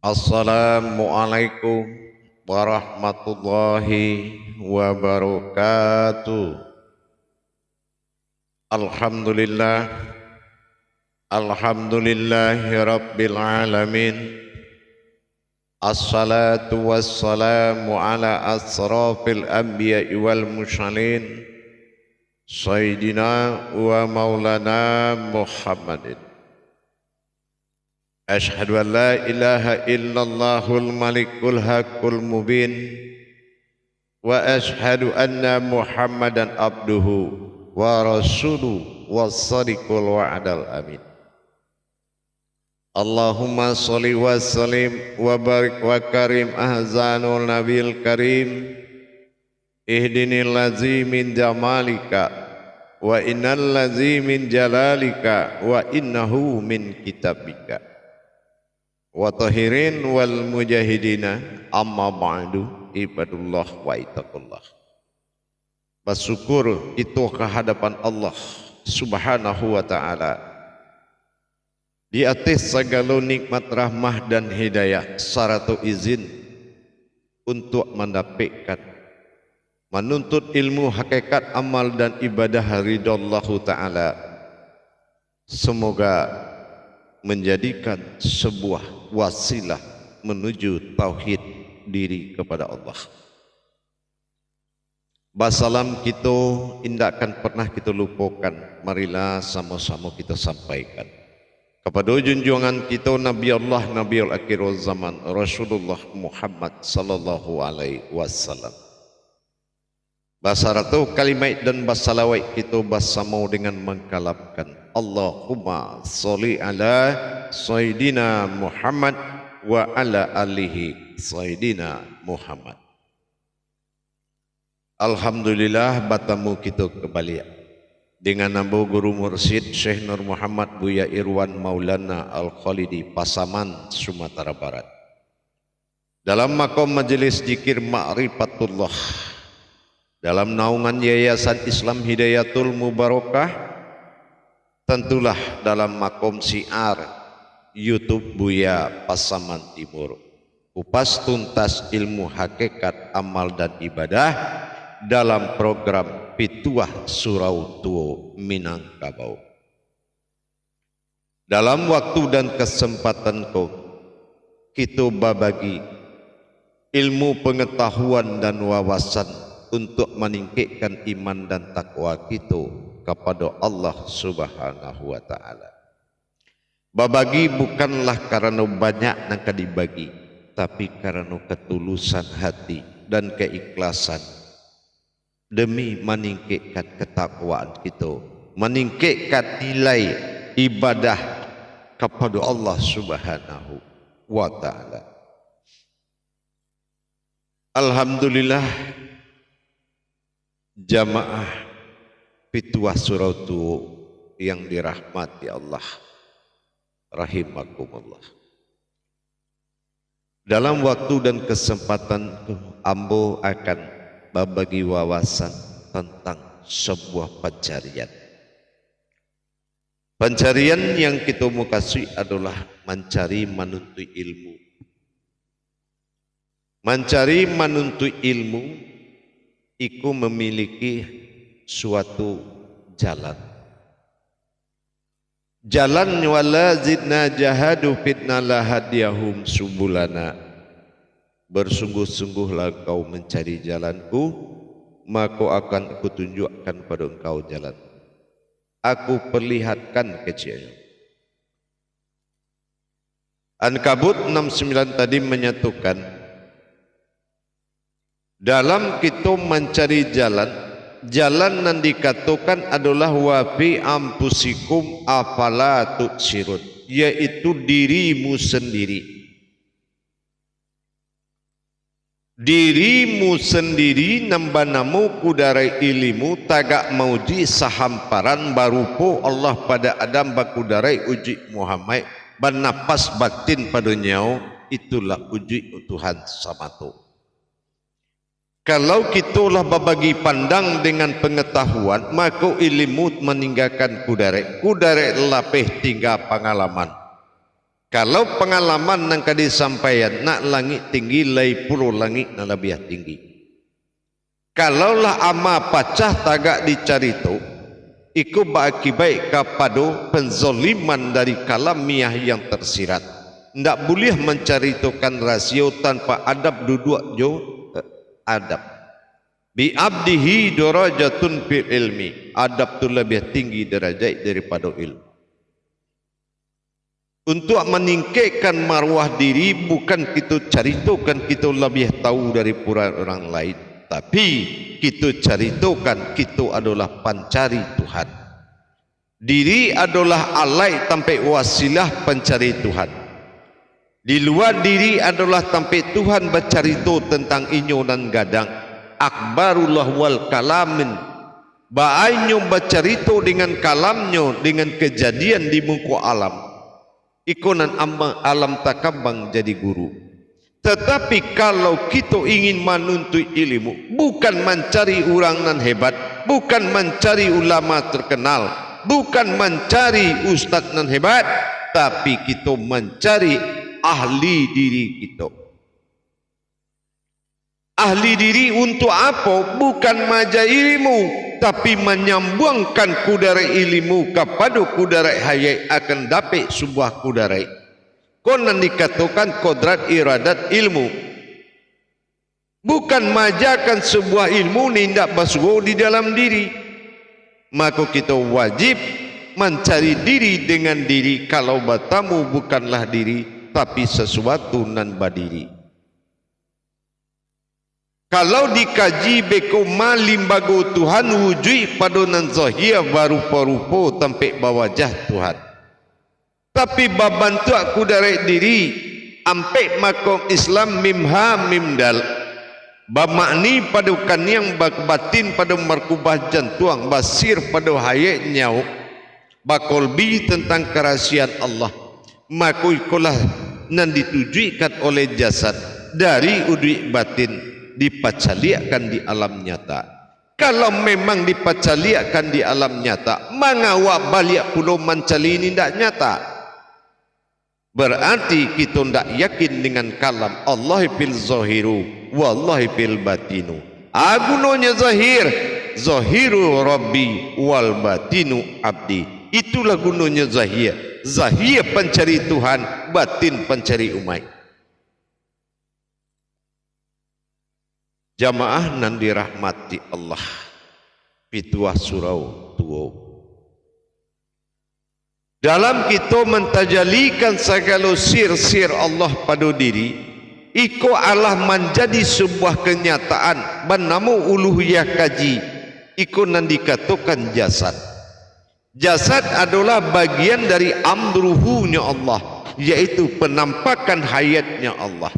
Assalamualaikum warahmatullahi wabarakatuh. Alhamdulillah, alhamdulillahi rabbil alamin. Assalatu wassalamu ala asrafil anbiya'i wal mursalin, Sayyidina wa maulana Muhammadin. Ashhadu an la ilaha illallahul malikul haqqul mubin wa ashhadu anna Muhammadan abduhu wa rasuluhu was-sadiqul wa'dal amin. Allahumma sholli wa sallim wa barik wa karim ahzanul nabil karim ihdinil ladzi min jamalika wa innal ladzi min jalalika wa innahu min kitabika wa tahirin wal mujahidina amma ba'du ibadullah wa itaqullah. Bersyukur itu kehadapan Allah subhanahu wa ta'ala di atas segala nikmat rahmah dan hidayah saratu izin untuk mendapatkan menuntut ilmu hakikat amal dan ibadah ridallahu ta'ala. Semoga menjadikan sebuah wasilah menuju tauhid diri kepada Allah. Basalam kita tidak akan pernah kita lupakan. Marilah sama-sama kita sampaikan kepada junjungan kita Nabi Allah, Nabiul Akhirul Zaman, Rasulullah Muhammad sallallahu alaihi wasallam. Basaratu kalimat dan basalawat kita bersama dengan mengkalamkan Allahumma sholli ala Sayyidina Muhammad wa ala alihi Sayyidina Muhammad. Alhamdulillah bertemu kita kembali dengan Abu Guru Mursyid Syekh Nur Muhammad Buya Irwan Maulana Al-Khalidi Pasaman, Sumatera Barat, dalam makom majelis zikir Ma'rifatullah dalam naungan Yayasan Islam Hidayatul Mubarakah, tentulah dalam makom siar YouTube Buya Pasaman Timur, kupas tuntas ilmu hakikat amal dan ibadah dalam program Pituah Surau Tuo Minangkabau. Dalam waktu dan kesempatanku kita berbagi ilmu pengetahuan dan wawasan untuk meningkatkan iman dan takwa kita kepada Allah subhanahu wa ta'ala. Berbagi bukanlah karena banyak yang dibagi, tapi karena ketulusan hati dan keikhlasan demi meningkatkan ketakwaan kita, meningkatkan nilai ibadah kepada Allah subhanahu wa ta'ala. Alhamdulillah, jamaah Pituah Surau Tuo yang dirahmati Allah rahimakumullah. Dalam waktu dan kesempatan ambo akan berbagi wawasan tentang sebuah pencarian. Pencarian yang kita mau kasih adalah mencari menuntut ilmu. Mencari menuntut ilmu iku memiliki suatu jalan. Jalan wala zidna jahadu fitna lahadiyahum subulana. Bersungguh-sungguhlah kau mencari jalanku, maka akan aku tunjukkan pada engkau jalan. Aku perlihatkan kecilnya. Ankabut 69 tadi menyatukan dalam kita mencari jalan, jalan yang dikatakan adalah wa fi ampusikum afala tu'sirun, yaitu dirimu sendiri. Dirimu sendiri nambanamu kudarai ilimu tagak mauji sahamparan barupo Allah pada Adam bakudarai uji Muhammad banapas batin pada nyau, itulah uji Tuhan samato. Kalau kitulah berbagi pandang dengan pengetahuan, maka ilmu meninggalkan kudarek. Kudarek lapeh tinggal pengalaman. Kalau pengalaman nang kadi sampaian nak langit tinggi lai puluh langit na lebih tinggi. Kalaulah ama pacah tagak dicarito, iku berakibat kepada penzoliman dari kalamiah yang tersirat. Ndak boleh mencaritokan rasio tanpa adab duduk jo adab. Bi abdihi darajatun fil ilmi. Adab tu lebih tinggi derajat daripada ilmu. Untuk meningkatkan marwah diri bukan kita caritokan kita lebih tahu dari orang lain, tapi kita caritokan kita adalah pencari Tuhan. Diri adalah alai sampai wasilah pencari Tuhan. Di luar diri adalah sampai Tuhan bercarito tentang inyo dan gadang. Akbarullah wal kalamin. Ba'ainyo bercarito dengan kalamnya, dengan kejadian di muka alam. Ikonan alam takabang jadi guru. Tetapi kalau kita ingin menuntut ilmu, bukan mencari orang nan hebat, bukan mencari ulama terkenal, bukan mencari ustaz nan hebat, tapi kita mencari ahli diri kita. Ahli diri untuk apa? Bukan maja ilmu, tapi menyambungkan kudara ilmu kepada kudara hayat akan dapat sebuah kudara. Konon dikatakan kodrat iradat ilmu. Bukan majakan sebuah ilmu nindak basuh di dalam diri. Maka kita wajib mencari diri dengan diri. Kalau bertamu bukanlah diri, tapi sesuatu nan badiri. Kalau dikaji beko malimbago Tuhan wujud pada nan zahir baru parupo tempat bawajah Tuhan. Tapi babantu aku dari diri ampe makom Islam mimha mimdal. Bamakni pada kanyang batin pada markubah jantuang basir pada hayat nyau. Bakolbi tentang kerahsiaan Allah. Maka ikulah nan ditujukan oleh jasad dari udui batin. Dipacaliakan di alam nyata. Kalau memang dipacaliakan di alam nyata, mengawak balik pulau mencali ini tidak nyata. Berarti kita tidak yakin dengan kalam Allah fil zahiru wallahi fil batinu. Agunonya zahir, zahiru rabbi wal batinu abdi. Itulah gunanya zahir. Zahir pencari Tuhan, batin pencari umat. Jamaah nan dirahmati Allah. Pituah surau tuo. Dalam kita mentajalikan segala sir-sir Allah pada diri, iko Allah menjadi sebuah kenyataan bernama uluhiyah kaji. Iko nan dikatakan jasad. Jasad adalah bagian dari amruhunya Allah, yaitu penampakan hayatnya Allah.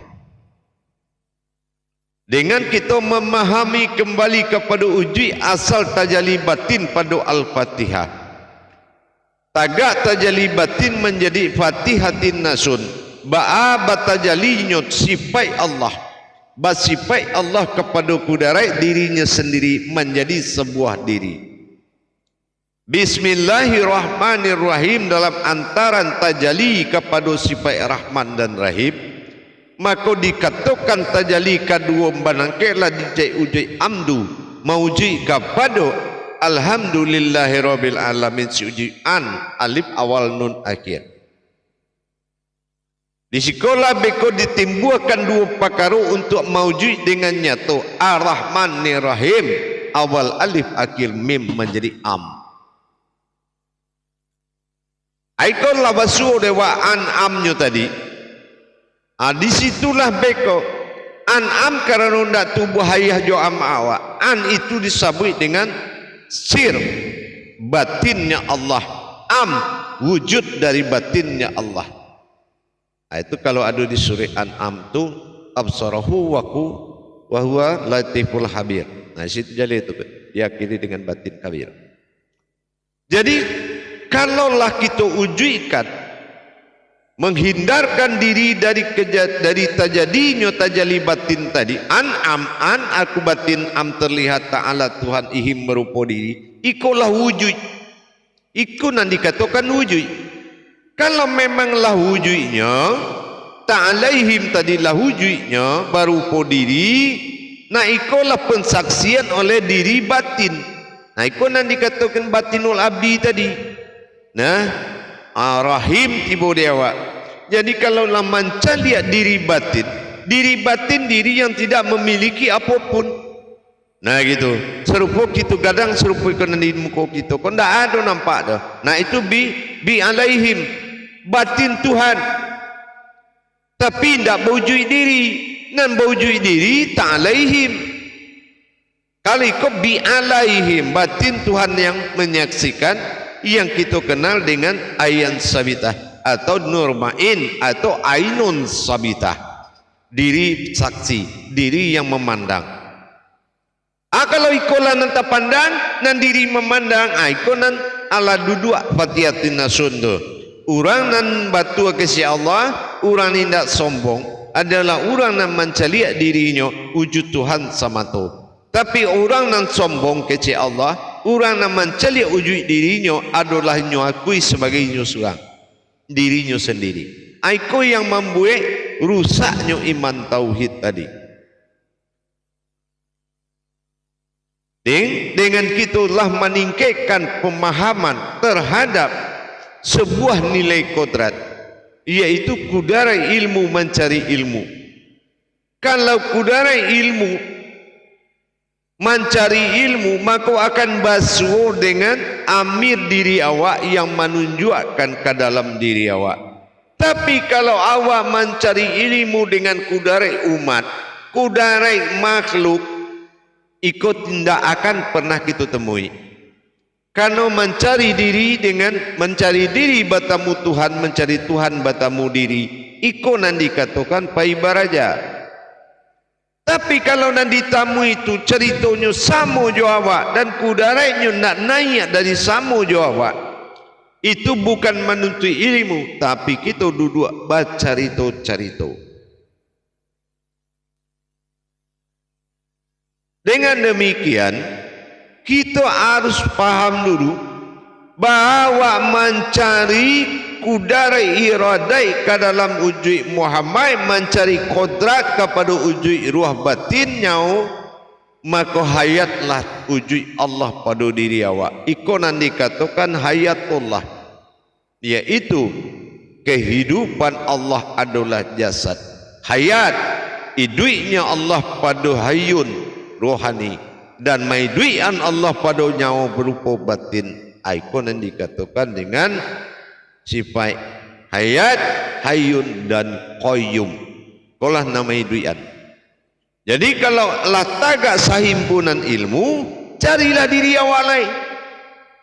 Dengan kita memahami kembali kepada uji asal tajalli batin pada Al-Fatihah. Tagak tajalli batin menjadi Fatihatin Nasun. Ba'a batajalli nyot sifat Allah. Basifat Allah kepada kudarai dirinya sendiri menjadi sebuah diri. Bismillahirrahmanirrahim dalam antaran tajalli kepada sifat Rahman dan Rahim. Maka dikatakan tajalli kedua banangkelah dijai uji amdu mauji kepada alhamdulillahirabbil alamin suji an alif awal nun akhir. Di sekolah beko ditimbulkan dua perkara untuk mauji dengan nyata ar-rahman rahim awal alif akhir mim menjadi am. Aikon labasu dewa an amnya tadi. Di situlah beko an'am karena ndak tubuh hayah jo am awak. An itu disebut dengan sir batinnya Allah. Am wujud dari batinnya Allah. Itu kalau ada di surah An'am tu absarahu wa huwa latiful habir. Nah situ jadi itu yakini dengan batin kabir. Jadi kalaulah kita ujikan menghindarkan diri dari tajadinya tajalli batin tadi, an aku batin am terlihat ta'ala Tuhan ihim merupa diri, ikulah wujud. Iku nan dikatakan wujud. Kalau memanglah wujudnya, ta'alaihim tadilah wujudnya berupa diri, nah ikolah pensaksian oleh diri batin. Nah iko nan dikatakan batinul abdi tadi. Nah, rahim tiba dia awak. Jadi kalau lah manca lihat diri batin diri yang tidak memiliki apapun. Nah gitu. Serupa kita gadang serupa kena di muka kita. Kau tidak ada nampak dah. Nah itu bi alaihim batin Tuhan. Tapi tidak berwujud diri. Nan berwujud diri tak alaihim. Kali kau bi alaihim batin Tuhan yang menyaksikan, yang kita kenal dengan ayan sabitah atau nurmain atau ainun sabitah, diri saksi, diri yang memandang. Kalau ikolah nan pandang nan diri memandang, ikonan ala duduk fatihatin nasundu. Orang nan batu ke si Allah, orang ni tidak sombong, adalah orang nan mencaliak dirinya wujud Tuhan sama tu. Tapi orang nan sombong ke si Allah, orang nan mencaliak wujud dirinya adalah nyakui sebagai seorang dirinya sendiri. Iko yang membuat rusaknya iman tauhid tadi. Dengan kitulah meningkatkan pemahaman terhadap sebuah nilai kodrat, yaitu kudarai ilmu mencari ilmu. Kalau kudarai ilmu mencari ilmu, maka akan basuh dengan amir diri awak yang menunjukkan ke dalam diri awak. Tapi kalau awak mencari ilmu dengan kudarai umat, kudarai makhluk, ikut tidak akan pernah kita temui. Karena mencari diri dengan mencari diri batamu Tuhan, mencari Tuhan batamu diri, ikut nan dikatakan pai baraja. Tapi kalau nan ditamu itu ceritanya sama jawab dan kudarainya nak naik dari sama jawab, itu bukan menuntut ilmu, tapi kita duduk baca cerita. Dengan demikian, kita harus paham dulu bahawa mencari kudarai iradai ke dalam wujud Muhammad, mencari kodrat kepada wujud ruh batinnya, maka hayatlah wujud Allah pada diri awak. Ikonan dikatakan hayatullah, yaitu kehidupan Allah adalah jasad. Hayat, hidupnya Allah pada hayun rohani, dan maiduian Allah pada nyawa berupa batin. Ikon yang dikatakan dengan sifat hayat, hayun dan qayyum. Kolah nama hiduian. Jadi kalau lah tagak sahimpunan ilmu, carilah diri awak lain.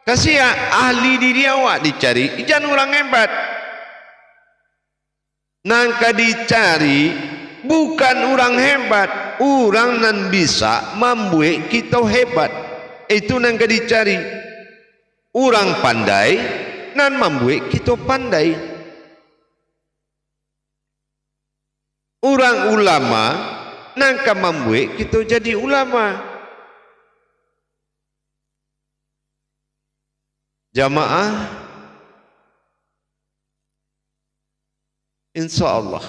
Kasih ahli diri awak dicari, jangan orang hebat. Nangka dicari bukan orang hebat, orang nan bisa membuat kita hebat. Itu nangka dicari. Orang pandai nan membuat kita pandai. Orang ulama nangka membuat kita jadi ulama. Jamaah, insya-Allah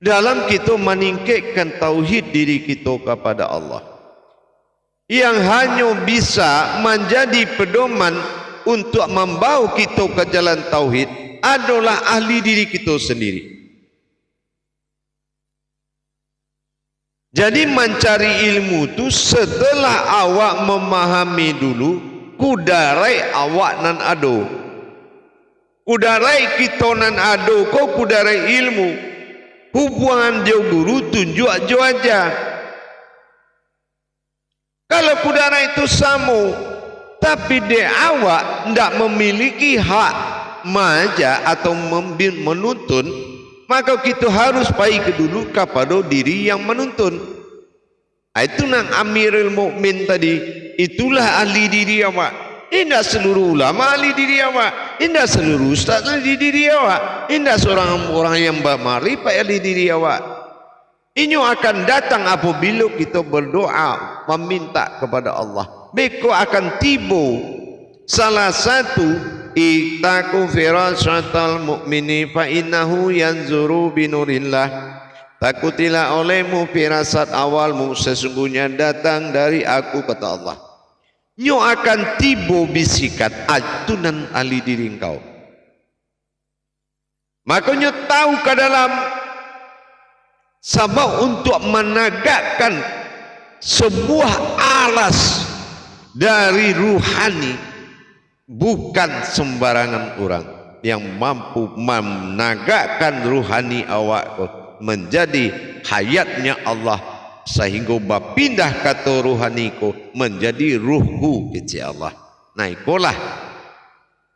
dalam kita meningkatkan tauhid diri kita kepada Allah, yang hanya bisa menjadi pedoman untuk membawa kita ke jalan tauhid adalah ahli diri kita sendiri. Jadi mencari ilmu itu setelah awak memahami dulu kudarai awak nan ado, kudarai kita nan ado, kau kudarai ilmu, hubungan jauh guru tunjuk jauh aja. Kalau kudara itu sama, tapi dia awak tidak memiliki hak maja atau menuntun, maka kita harus baik dulu kepada diri yang menuntun. Itu nang Amirul Mukmin tadi, itulah ahli diri awak. Indah seluruh ulama ahli diri awak, indah seluruh ustaz ahli diri awak, indah seorang orang yang bermarifat ahli diri awak. Ini akan datang apabila kita berdoa meminta kepada Allah. Beko akan tiba salah satu Ittaqu firasatal mu'mini fa innahu yanzuru binurillah. Takutilah olehmu firasat awalmu, sesungguhnya datang dari aku, kata Allah. Nyo akan tibo bisikat atunan ali diri engkau. Maka nyo tahu ke dalam sebab untuk menegakkan sebuah alas dari ruhani, bukan sembarangan orang yang mampu menegakkan ruhani awak menjadi hayatnya Allah, sehingga berpindah kata ruhaniku menjadi ruhku kecil Allah. Nah itulah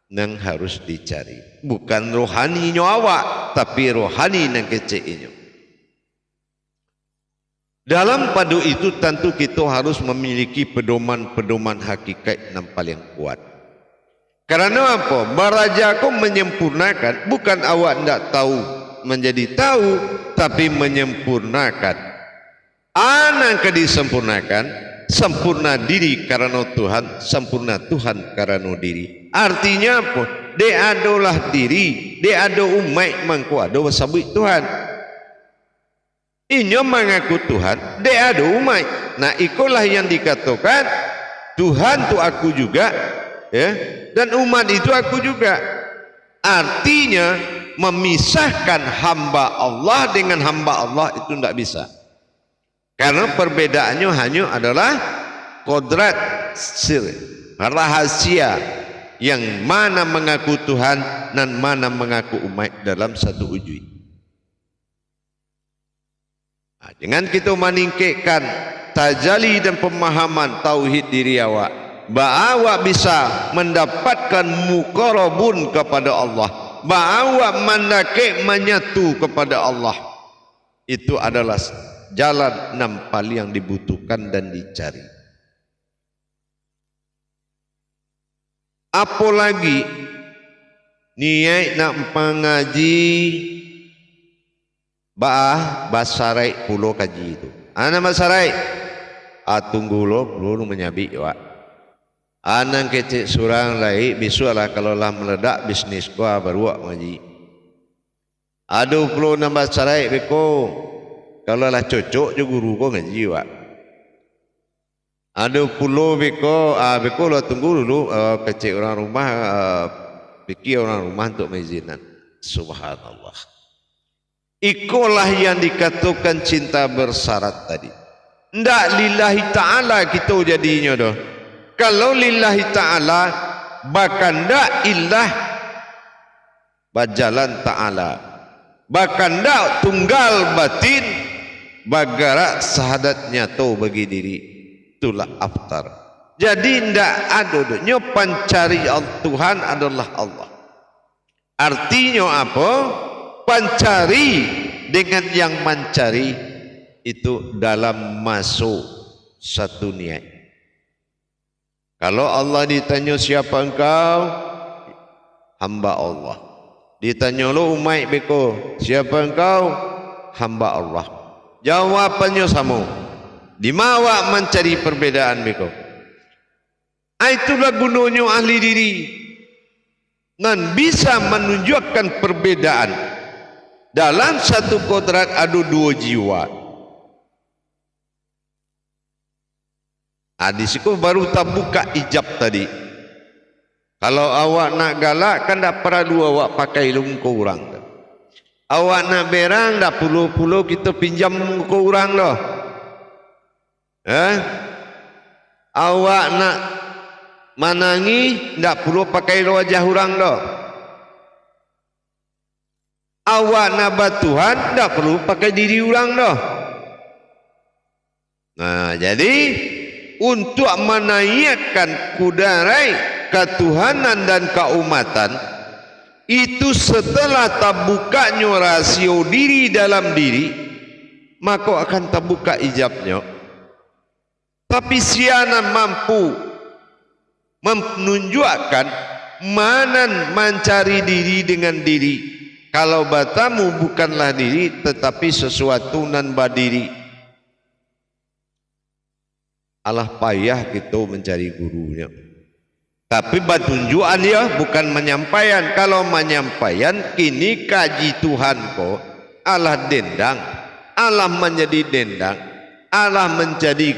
yang harus dicari, bukan rohaninya awak, tapi rohani yang kecilnya. Dalam padu itu tentu kita harus memiliki pedoman-pedoman hakikat yang paling kuat. Karena apa? Barajaku menyempurnakan, bukan awak tidak tahu menjadi tahu, tapi menyempurnakan. Anak disempurnakan, sempurna diri karena Tuhan, sempurna Tuhan karena diri. Artinya apa? Dia adalah diri, dia ada umat mangku ada sabit Tuhan. Inyo mengaku Tuhan, dia ada umat. Nah ikulah yang dikatakan Tuhan tu aku juga, ya, dan umat itu aku juga. Artinya memisahkan hamba Allah dengan hamba Allah itu tidak bisa. Karena perbedaannya hanya adalah kodrat sir, rahasia yang mana mengaku Tuhan dan mana mengaku umat dalam satu wujud. Nah, dengan kita meningkatkan tajali dan pemahaman tauhid diri awak, bahwa bisa mendapatkan muqarrabun kepada Allah, bahwa mendekat menyatu kepada Allah. Itu adalah jalan nampal yang dibutuhkan dan dicari. Apalagi niat nak mengaji basarai pulau kaji itu. Anak basarai, tunggu lo belum menyabik wak. Anak kecil surang lai bisualah kalau lah meledak bisnis gua baru ngaji. Aduh pulau nambah basarai beko. Kalau lah cocok je guru ko ngaji wak. Ada pulau beko, beko lo tunggu dulu kecil orang rumah, fikir orang rumah untuk mengizinkan. Subhanallah. Ikulah yang dikatakan cinta bersyarat tadi. Ndak lillahi ta'ala kita jadinya doh. Kalau lillahi ta'ala, bahkan ndak illah bajalan ta'ala. Bahkan ndak tunggal batin bagara sahadat nyato bagi diri. Itulah aftar. Jadi ndak ada nyo pancari Tuhan adalah Allah. Artinya apa? Pancari dengan yang mencari itu dalam masuk satu niat. Kalau Allah ditanya siapa engkau? Hamba Allah. Ditanya lo umat beko, siapa engkau? Hamba Allah. Jawabannya sama. Di mana mencari perbedaan beko? Itulah gunanya ahli diri. Dan bisa menunjukkan perbedaan. Dalam satu kodrat ada dua jiwa. Disitu baru tak buka ijab tadi. Kalau awak nak galak kan tak perlu awak pakai ilmu orang. Awak nak berang tak puluh-puluh kita pinjam ke orang loh. Awak nak manangi tak perlu pakai wajah orang loh. Awak nak batuhan tak perlu pakai diri orang loh. Nah jadi untuk menaikkan kudarai ketuhanan dan keumatan itu setelah terbukanya rasio diri dalam diri, maka akan terbuka ijabnya. Tapi siana mampu menunjukkan mana mencari diri dengan diri. Kalau batamu bukanlah diri tetapi sesuatu nan badiri. Alah payah kita mencari gurunya. Tapi batunjuan dia bukan menyampaikan. Kalau menyampaikan kini kaji Tuhan ko Allah dendang, Allah menjadi dendang, Allah menjadi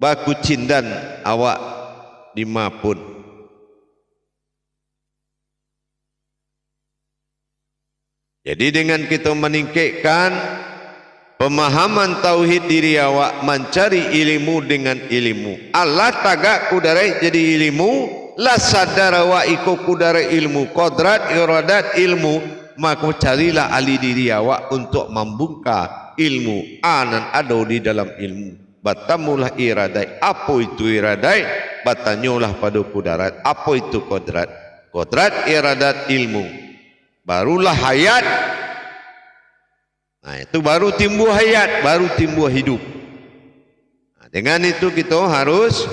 baku cindan awak dimapun. Jadi dengan kita meningkatkan pemahaman tauhid diri awak, mencari ilmu dengan ilmu. Allah tagak kudarai jadi ilmu, la sadar awak ikut kudarai ilmu, kodrat iradat ilmu, maka carilah ahli diri awak untuk membungka ilmu anan ada di dalam ilmu. Batamulah iradai, apa itu iradai? Batanyolah pada kudarat, apa itu kodrat? Kodrat iradat ilmu. Barulah hayat. Nah, itu baru timbul hayat, baru timbul hidup. Nah, dengan itu kita harus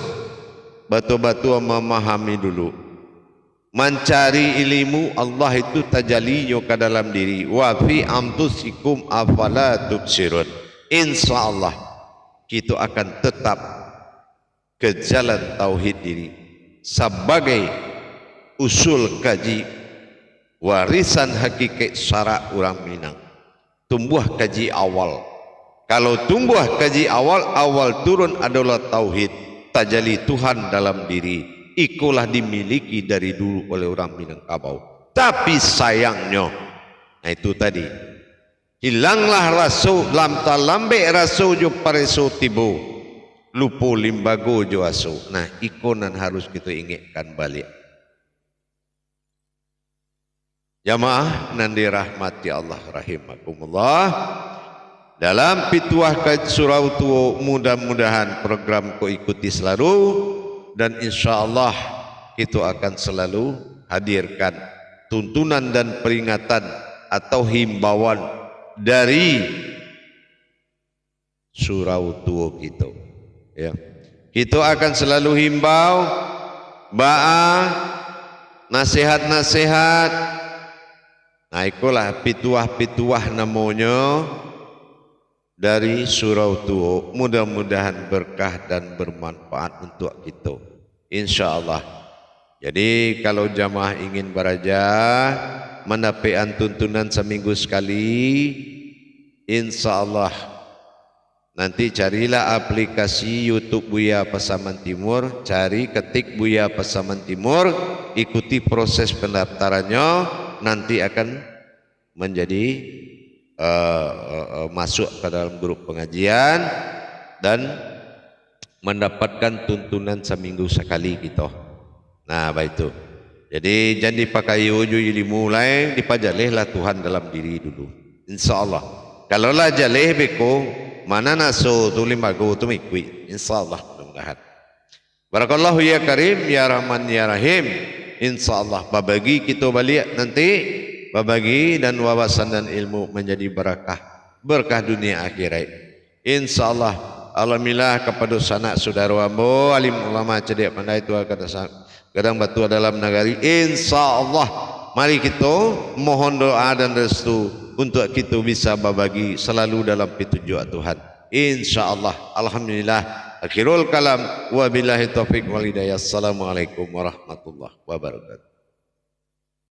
betul-betul memahami dulu. Mencari ilmu Allah itu tajallinya ke dalam diri. Wa fi anfusikum afala tubsirun. Insyaallah kita akan tetap ke jalan tauhid diri sebagai usul kaji warisan hakikat syarak orang Minang. Tumbuh kaji awal. Kalau tumbuh kaji awal, awal turun adalah tauhid, tajalli Tuhan dalam diri. Ikulah dimiliki dari dulu oleh orang Minangkabau. Tapi sayangnya, nah itu tadi, hilanglah rasul lam talambe rasul jo pareso tibo, lupo limbago jo aso. Nah ikonan harus kita ingatkan balik. Jamaah nan dirahmati Allah rahimakumullah. Dalam pituah surau tuo, mudah-mudahan program ko ikuti selalu, dan insyaallah kita akan selalu hadirkan tuntunan dan peringatan atau himbauan dari surau tuo kita. Ya. Kita akan selalu himbau, ba'a, nasihat-nasihat. Nah ikulah pituah-pituah namanya dari surau tuo. Mudah-mudahan berkah dan bermanfaat untuk kita, insyaallah. Jadi kalau jamaah ingin beraja mendapat tuntunan seminggu sekali, insyaallah nanti carilah aplikasi YouTube Buya Pasaman Timur, cari ketik Buya Pasaman Timur, ikuti proses pendaftarannya. Nanti akan menjadi masuk ke dalam grup pengajian dan mendapatkan tuntunan seminggu sekali gitu. Nah baik itu. Jadi jangan dipakai uju dimulai dipajalihlah Tuhan dalam diri dulu. Insyaallah. Kalau lah jalih beko mana naso tulim bago tu mikwi. Insyaallah mudah-mudahan. Barakallahu ya Karim ya Rahman ya Rahim. Insyaallah babagi kita balik nanti, babagi dan wawasan dan ilmu menjadi berkah dunia akhirat. Insyaallah. Alhamdulillah kepada sanak saudara ambo alim ulama cerdik pandai tua kadang batu dalam negari. Insyaallah mari kita mohon doa dan restu untuk kita bisa babagi selalu dalam petunjuk Tuhan. Insyaallah. Alhamdulillah. Akhirul kalam wa billahi taufiq wal hidayah. Assalamualaikum warahmatullahi wabarakatuh.